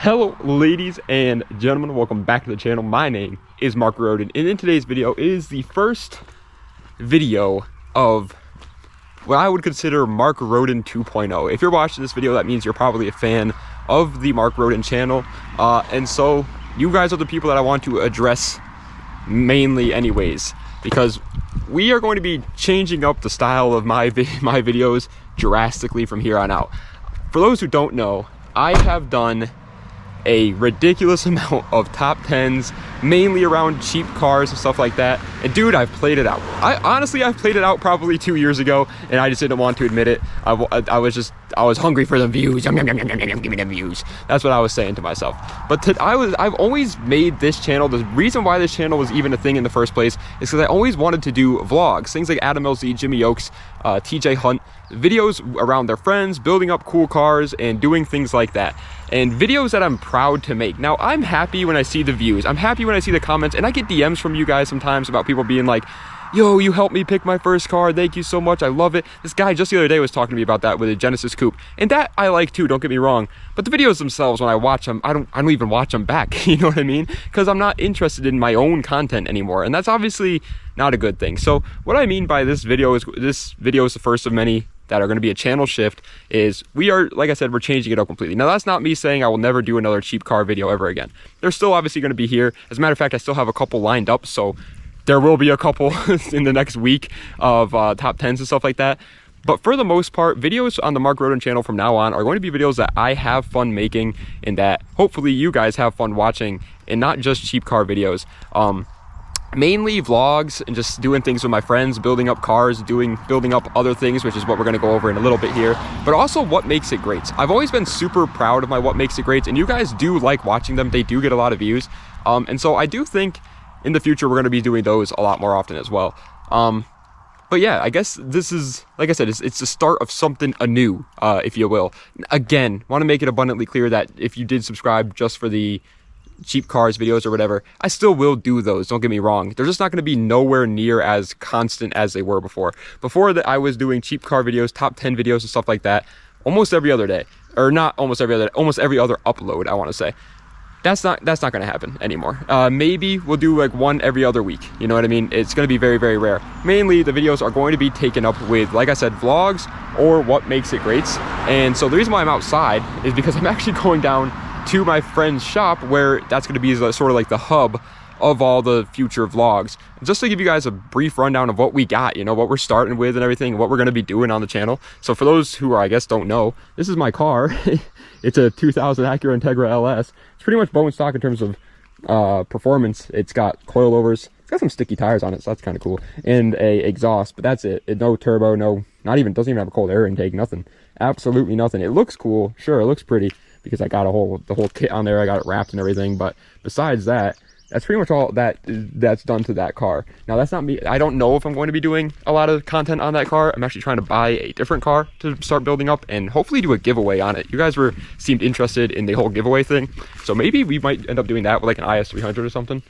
Hello ladies and gentlemen, welcome back to the channel. My name is Mark Roden, and in today's video is the first video of what I would consider Mark Roden 2.0. If you're watching this video, that means you're probably a fan of the Mark Roden channel, and so you guys are the people that I want to address mainly anyways, because we are going to be changing up the style of my videos drastically from here on out. For those who don't know, I have done a ridiculous amount of top 10s, mainly around cheap cars and stuff like that. And dude, I've played it out. I've played it out probably 2 years ago, and I just didn't want to admit it. I was hungry for the views. Yum, yum, yum, yum, yum, yum, give me them views. That's what I was saying to myself. But I've always made this channel. The reason why this channel was even a thing in the first place is because I always wanted to do vlogs, things like Adam LZ, Jimmy Oaks, TJ Hunt, videos around their friends, building up cool cars, and doing things like that. And videos that I'm proud to make. Now, I'm happy when I see the views. I'm happy when I see the comments, and I get DMs from you guys sometimes about people being like, yo, you helped me pick my first car. Thank you so much. I love it. This guy just the other day was talking to me about that with a Genesis Coupe, and that I like too, don't get me wrong. But the videos themselves, when I watch them, I don't even watch them back. You know what I mean? Because I'm not interested in my own content anymore, and that's obviously not a good thing. So what I mean by this video is the first of many that are going to be a channel shift. Is we are, like I said, we're changing it up completely. Now, that's not me saying I will never do another cheap car video ever again. They're still obviously going to be here. As a matter of fact, I still have a couple lined up, so there will be a couple in the next week of top 10s and stuff like that. But for the most part, videos on the Mark Roden channel from now on are going to be videos that I have fun making, and that hopefully you guys have fun watching, and not just cheap car videos. Mainly vlogs and just doing things with my friends, building up cars, building up other things, which is what we're going to go over in a little bit here. But also what makes it great. I've always been super proud of my what makes it great, and you guys do like watching them. They do get a lot of views, and so I do think in the future we're going to be doing those a lot more often as well. But yeah, I guess this is, like I said, it's the start of something anew, if you will. Again, want to make it abundantly clear that if you did subscribe just for the cheap cars videos or whatever, I still will do those, don't get me wrong. They're just not going to be nowhere near as constant as they were before. Before that, I was doing cheap car videos, top 10 videos and stuff like that almost every other day, or not almost every other day, almost every other upload, I want to say. That's not going to happen anymore. Maybe we'll do like one every other week, you know what I mean? It's going to be very, very rare. Mainly the videos are going to be taken up with, like I said, vlogs or what makes it great. And so the reason why I'm outside is because I'm actually going down to my friend's shop, where that's going to be sort of like the hub of all the future vlogs. Just to give you guys a brief rundown of what we got, you know, what we're starting with and everything, what we're going to be doing on the channel. So for those who are, I guess, don't know, this is my car. It's a 2000 Acura Integra LS. It's pretty much bone stock in terms of performance. It's got coilovers. It's got some sticky tires on it, so that's kind of cool. And a exhaust, but that's it. No turbo, doesn't even have a cold air intake, nothing. Absolutely nothing. It looks cool. Sure, it looks pretty, because I got the whole kit on there. I got it wrapped and everything. But besides that, that's pretty much all that's done to that car. Now, that's not me. I don't know if I'm going to be doing a lot of content on that car. I'm actually trying to buy a different car to start building up and hopefully do a giveaway on it. You guys seemed interested in the whole giveaway thing, so maybe we might end up doing that with like an IS300 or something.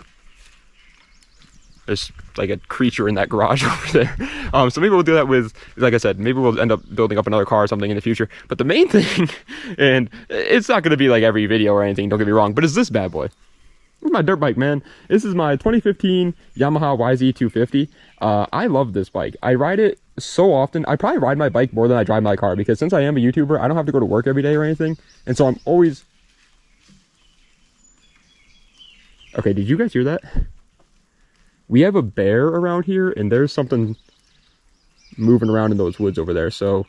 There's like a creature in that garage over there. So maybe we'll do that with, like I said, maybe we'll end up building up another car or something in the future. But the main thing, and it's not going to be like every video or anything, don't get me wrong, but it's this bad boy. This is my dirt bike, man. This is my 2015 Yamaha YZ250. I love this bike. I ride it so often. I probably ride my bike more than I drive my car, because since I am a YouTuber, I don't have to go to work every day or anything. And so I'm always... Okay, did you guys hear that? We have a bear around here, and there's something moving around in those woods over there. So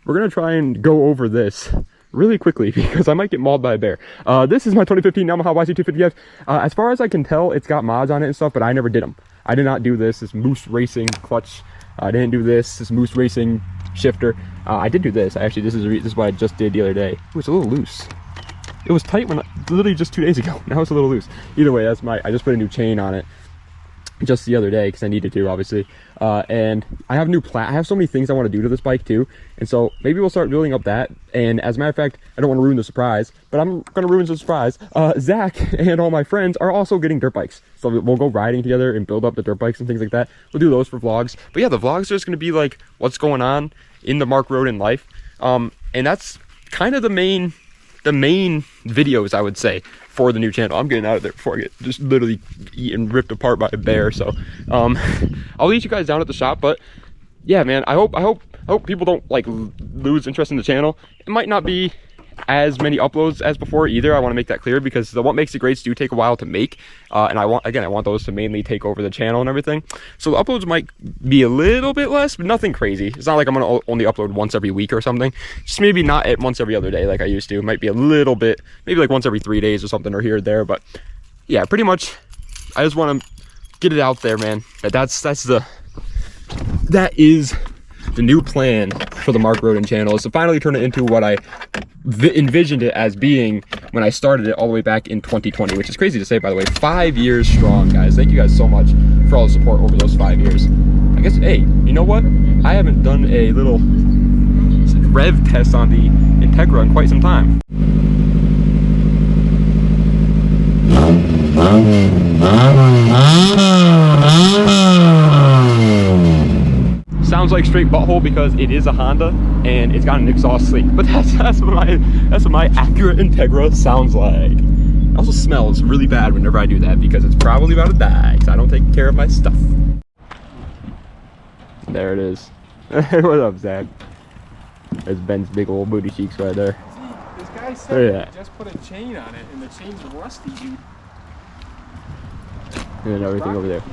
we're going to try and go over this really quickly, because I might get mauled by a bear. This is my 2015 Yamaha YZ250F. As far as I can tell, it's got mods on it and stuff, but I never did them. I did not do this Moose Racing clutch. I didn't do this Moose Racing shifter. I did do this. Actually, this is what I just did the other day. Ooh, it's a little loose. It was tight literally just 2 days ago. Now it's a little loose. Either way, I just put a new chain on it just the other day because I needed to, obviously. And I have I have so many things I want to do to this bike too, and so maybe we'll start building up that. And as a matter of fact, I don't want to ruin the surprise, but I'm gonna ruin the surprise. Zach and all my friends are also getting dirt bikes, so we'll go riding together and build up the dirt bikes and things like that. We'll do those for vlogs. But yeah, the vlogs are just gonna be like what's going on in the Mark Roden life, and that's kind of the main the main videos, I would say, for the new channel. I'm getting out of there before I get just literally eaten, ripped apart by a bear. So I'll lead you guys down at the shop. But yeah, man, I hope people don't like lose interest in the channel. It might not be as many uploads as before either. I want to make that clear, because the What Makes It Greats do take a while to make, and I want those to mainly take over the channel and everything. So the uploads might be a little bit less, but nothing crazy. It's not like I'm gonna only upload once every week or something. Just maybe not at once every other day like I used to. It might be a little bit, maybe like once every 3 days or something, or here or there. But yeah, pretty much I just want to get it out there, man. That is the new plan for the Mark Roden channel, is to finally turn it into what I envisioned it as being when I started it all the way back in 2020, which is crazy to say, by the way. 5 years strong, guys. Thank you guys so much for all the support over those 5 years. I guess, hey, you know what? I haven't done a little rev test on the Integra in quite some time. Sounds like straight butthole because it is a Honda and it's got an exhaust leak, but that's what my accurate Integra sounds like. It also smells really bad whenever I do that, because it's probably about to die because I don't take care of my stuff. There it is. What up, Zach? There's Ben's big old booty cheeks right there. See, this guy said just put a chain on it, and the chain's rusty, dude. And then everything over there.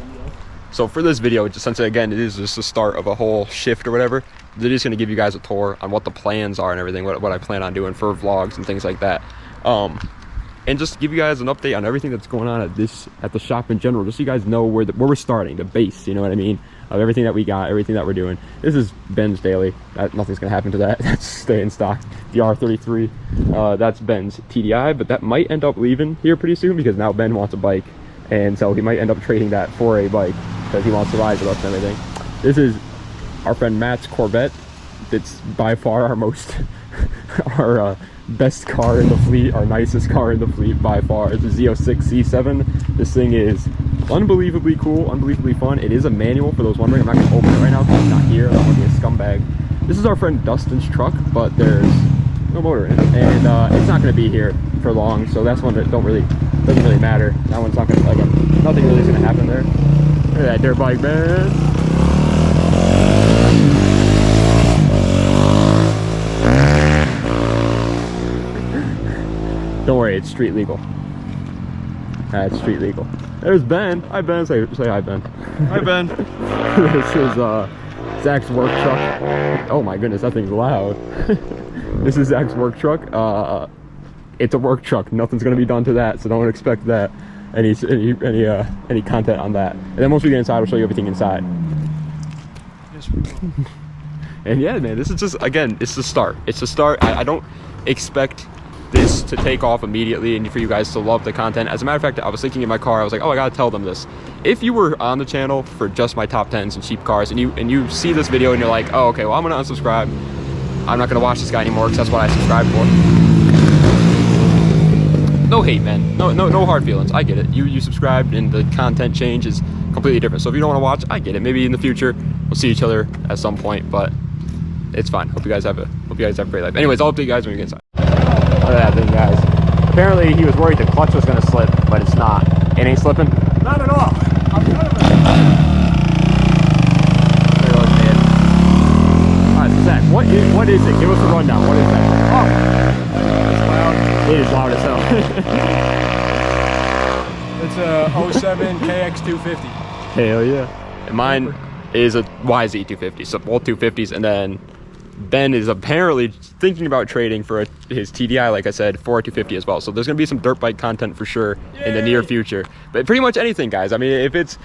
So for this video, just since again it is just the start of a whole shift or whatever, they're just gonna give you guys a tour on what the plans are and everything, what I plan on doing for vlogs and things like that, and just give you guys an update on everything that's going on at the shop in general, just so you guys know where we're starting, the base, you know what I mean, of everything that we got, everything that we're doing. This is Ben's daily. Nothing's gonna happen to that. That's staying stock. The R33, that's Ben's TDI, but that might end up leaving here pretty soon, because now Ben wants a bike, and so he might end up trading that for a bike, because he wants to ride with us and everything. This is our friend Matt's Corvette. It's by far our best car in the fleet, our nicest car in the fleet by far. It's a Z06 C7. This thing is unbelievably cool, unbelievably fun. It is a manual, for those wondering. I'm not going to open it right now because it's not here. I don't want to be a scumbag. This is our friend Dustin's truck, but there's no motor in it, and it's not going to be here for long, so that's one that doesn't really matter. That one's not going to, like, nothing really is going to happen there. Look at that dirt bike, man. Don't worry, it's street legal. It's street legal. There's Ben. Hi, Ben. Say hi, Ben. Hi, Ben. This is Zach's work truck. Oh my goodness, that thing's loud. This is Zach's work truck. It's a work truck. Nothing's gonna be done to that, so don't expect that. Any content on that. And then once we get inside, I'll show you everything inside. Yes, we will. And yeah, man, this is just, again, it's the start. It's the start. I don't expect this to take off immediately and for you guys to love the content. As a matter of fact, I was thinking in my car, I was like, oh, I gotta tell them this. If you were on the channel for just my top 10s and cheap cars, and you see this video and you're like, oh, okay, well, I'm gonna unsubscribe. I'm not gonna watch this guy anymore because that's what I subscribed for. No hate, man. No hard feelings. I get it. You subscribed and the content change is completely different. So if you don't want to watch, I get it. Maybe in the future we'll see each other at some point, but it's fine. Hope you guys have a great life. Anyways, I'll update you guys when we get inside. Look at that thing, guys. Apparently he was worried the clutch was gonna slip, but it's not. It ain't slipping? Not at all. I'm kind of Alright, so Zach, what is it? Give us a rundown. What is that? Oh, it's loud. It is loud as hell. It's a 07 KX250. Hell yeah. And mine is a YZ250, so both 250s, and then Ben is apparently thinking about trading for his TDI, like I said, for a 250 as well. So there's gonna be some dirt bike content for sure in the near future. But pretty much anything, guys. I mean, if it's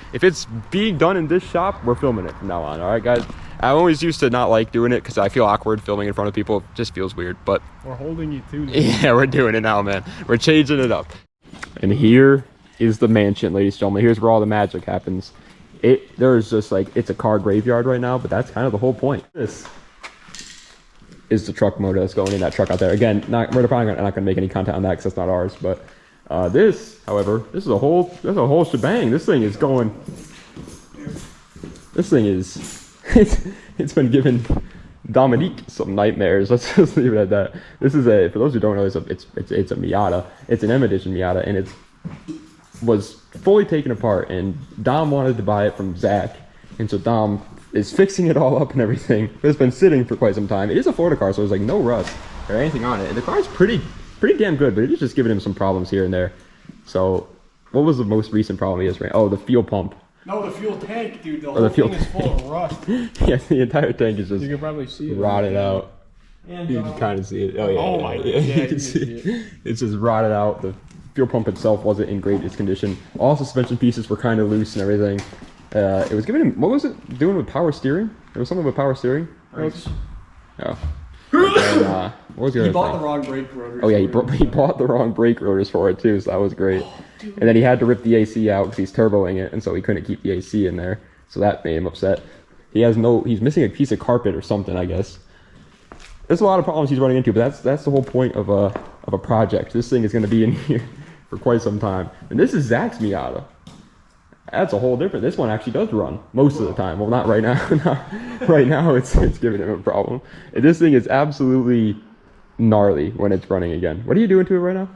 being done in this shop, we're filming it from now on. All right, guys. I always used to not like doing it because I feel awkward filming in front of people. It just feels weird. But we're holding you to. Yeah, we're doing it now, man. We're changing it up. And here is the mansion, ladies and gentlemen. Here's where all the magic happens. There's just like, it's a car graveyard right now, but that's kind of the whole point. This is the truck motor that's going in that truck out there. Again, we're probably not going to make any content on that because that's not ours. But this, however, this is a whole shebang. This thing is going. This thing is. It's been given Dominique some nightmares. Let's just leave it at that. This is a, for those who don't know, it's a Miata. It's an M edition Miata, and it was fully taken apart. And Dom wanted to buy it from Zach, and so Dom is fixing it all up and everything. But it's been sitting for quite some time. It is a Florida car, so there's like no rust or anything on it. And the car's pretty damn good, but it is just giving him some problems here and there. So, what was the most recent problem he has right? Oh, the fuel pump. No, the fuel tank, dude. The whole thing is full of rust. Yeah, the entire tank is just you can probably see it rotted out. And, you can kind of see it. Oh yeah, oh my, yeah, you can see it. It's just rotted out. The fuel pump itself wasn't in greatest condition. All suspension pieces were kind of loose and everything. It was giving him, what was it doing with power steering? There was something with power steering. Brakes. Oh. And, what was the other He bought thing? the wrong brake rotors. Oh yeah, he bought the wrong brake rotors for it too, so that was great. And then he had to rip the AC out because he's turboing it, and so he couldn't keep the AC in there. So that made him upset. He's missing a piece of carpet or something, I guess. There's a lot of problems he's running into, but that's the whole point of a project. This thing is going to be in here for quite some time. And this is Zach's Miata. That's a whole different. This one actually does run most of the time. Well, not right now. Right now, it's giving him a problem. And this thing is absolutely gnarly when it's running again. What are you doing to it right now?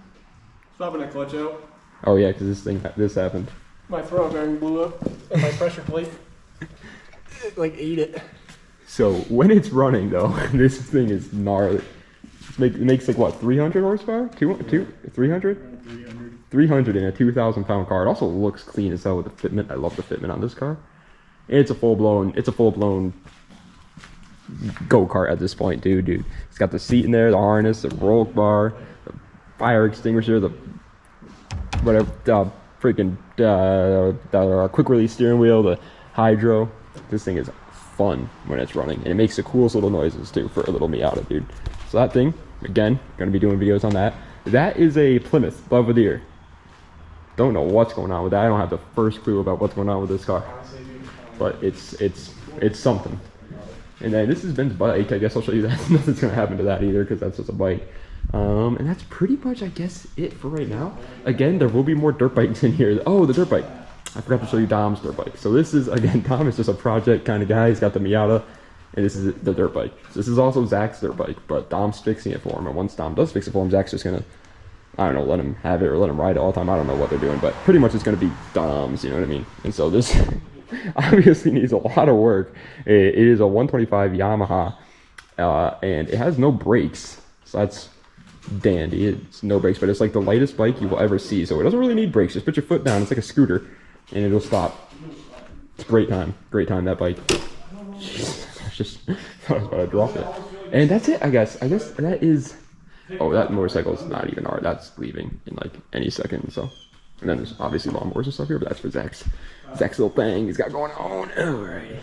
Swapping a clutch out. Oh yeah, because this happened. My throttle bearing blew up, and my pressure plate like ate it. So when it's running though, this thing is gnarly. It makes like what, 300 horsepower? 300? 300 in a 2,000-pound car. It also looks clean as hell with the fitment. I love the fitment on this car. It's a full blown go-kart at this point, dude. It's got the seat in there, the harness, the roll bar, the fire extinguisher, the whatever, freaking quick release steering wheel, the hydro. This thing is fun when it's running, and it makes the coolest little noises too for a little Miata, dude. So that thing, again, gonna be doing videos on that. That is a Plymouth Belvedere. Don't know what's going on with that. I don't have the first clue about what's going on with this car, but it's something. And then this is Ben's bike. I guess I'll show you that. Nothing's gonna happen to that either because that's just a bike. And that's pretty much, I guess, it for right now. Again, there will be more dirt bikes in here. Oh, the dirt bike. I forgot to show you Dom's dirt bike. So this is, again, Dom is just a project kind of guy. He's got the Miata, and this is the dirt bike. So this is also Zach's dirt bike, but Dom's fixing it for him. And once Dom does fix it for him, Zach's just gonna, I don't know, let him have it or let him ride it all the time. I don't know what they're doing, but pretty much it's gonna be Dom's, you know what I mean? And so this obviously needs a lot of work. It is a 125 Yamaha, and it has no brakes. So that's dandy. It's no brakes, but it's like the lightest bike you will ever see. So it doesn't really need brakes. Just put your foot down. It's like a scooter, and it'll stop. It's great time, that bike. I was about to drop it. And that's it, I guess. That is, oh, that motorcycle's not even ours. That's leaving in like any second. So, and then there's obviously lawnmowers and stuff here, but that's for Zach's little thing he's got going on. All right.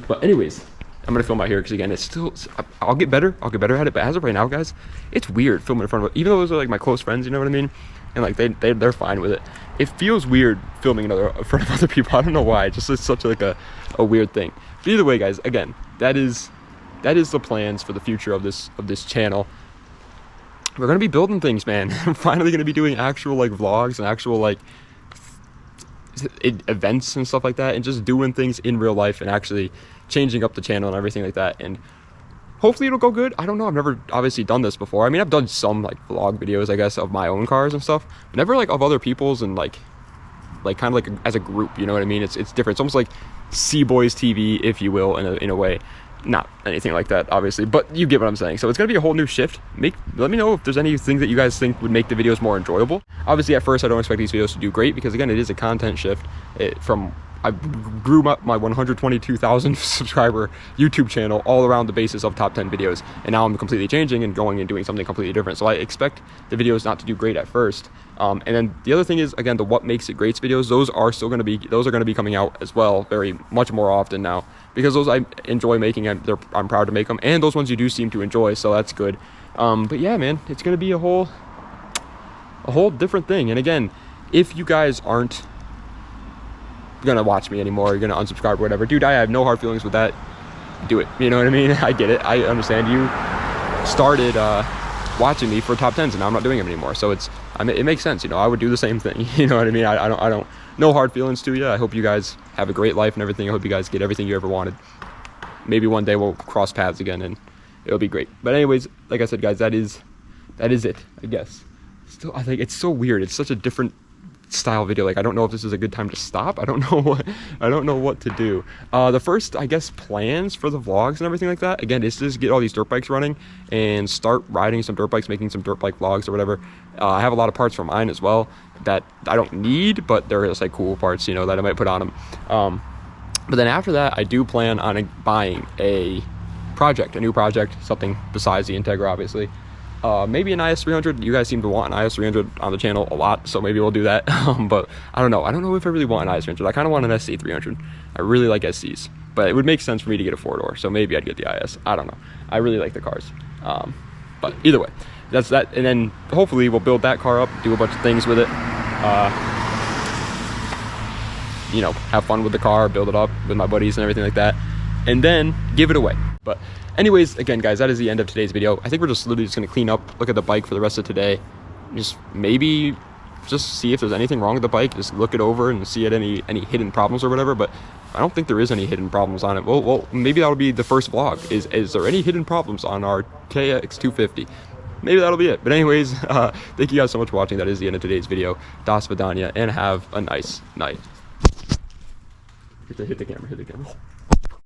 But anyways, I'm gonna film out here because again, it's still, I'll get better at it. But as of right now, guys, it's weird filming in front of it. Even though those are like my close friends, you know what I mean? And like they're fine with it. It feels weird filming in front of other people. I don't know why. It's just such like a weird thing. But either way, guys, again, that is the plans for the future of this channel. We're gonna be building things, man. I'm finally gonna be doing actual like vlogs and actual like events and stuff like that, and just doing things in real life and actually changing up the channel and everything like that. And hopefully it'll go good. I don't know. I've never obviously done this before. I mean, I've done some like vlog videos, I guess, of my own cars and stuff, but never like of other people's and like kind of like as a group. You know what I mean? It's different. It's almost like C-Boys TV, if you will, in a way. Not anything like that, obviously, but you get what I'm saying. So it's gonna be a whole new shift. Let me know if there's anything that you guys think would make the videos more enjoyable. Obviously, at first, I don't expect these videos to do great because again, it is a content shift. I grew up my 122,000 subscriber YouTube channel all around the basis of top 10 videos, and now I'm completely changing and going and doing something completely different. So I expect the videos not to do great at first. And then the other thing is, again, the what makes it great videos. Those are going to be coming out as well, very much more often now, because those I enjoy making. I'm proud to make them, and those ones you do seem to enjoy, so that's good. But yeah, man, it's going to be a whole different thing. And again, if you guys aren't gonna watch me anymore, you're gonna unsubscribe or whatever, dude, I have no hard feelings with that. Do it, you know what I mean? I get it. I understand you started watching me for top 10s and now I'm not doing them anymore, so it makes sense. You know, I would do the same thing. You know what I mean? I don't no hard feelings to you. I hope you guys have a great life and everything. I hope you guys get everything you ever wanted. maybe one day we'll cross paths again and it'll be great. But anyways, like I said, guys, that is it, I guess. Still, I think it's so weird. It's such a different style video. Like, I don't know if this is a good time to stop. I don't know what to do. The first, I guess, plans for the vlogs and everything like that, again, is to just get all these dirt bikes running and start riding some dirt bikes, making some dirt bike vlogs or whatever. I have a lot of parts for mine as well that I don't need, but they're just like cool parts, you know, that I might put on them. But then after that, I do plan on buying a new project, something besides the Integra, obviously. Maybe an IS300. You guys seem to want an IS300 on the channel a lot, so maybe we'll do that. But I don't know if I really want an IS300. I kind of want an SC300. I really like SCs, but it would make sense for me to get a 4-door, so maybe I'd get the IS. I don't know. I really like the cars. But either way, that's that. And then hopefully we'll build that car up, do a bunch of things with it. You know, have fun with the car, build it up with my buddies and everything like that, and then give it away. But anyways, again, guys, that is the end of today's video. I think we're just literally just gonna clean up, look at the bike for the rest of today, just maybe just see if there's anything wrong with the bike, just look it over and see any hidden problems or whatever. But I don't think there is any hidden problems on it. Well, maybe that'll be the first vlog. Is there any hidden problems on our KX250? Maybe that'll be it. But anyways, thank you guys so much for watching. That is the end of today's video. Das Vidania, and have a nice night. Hit the camera, hit the camera.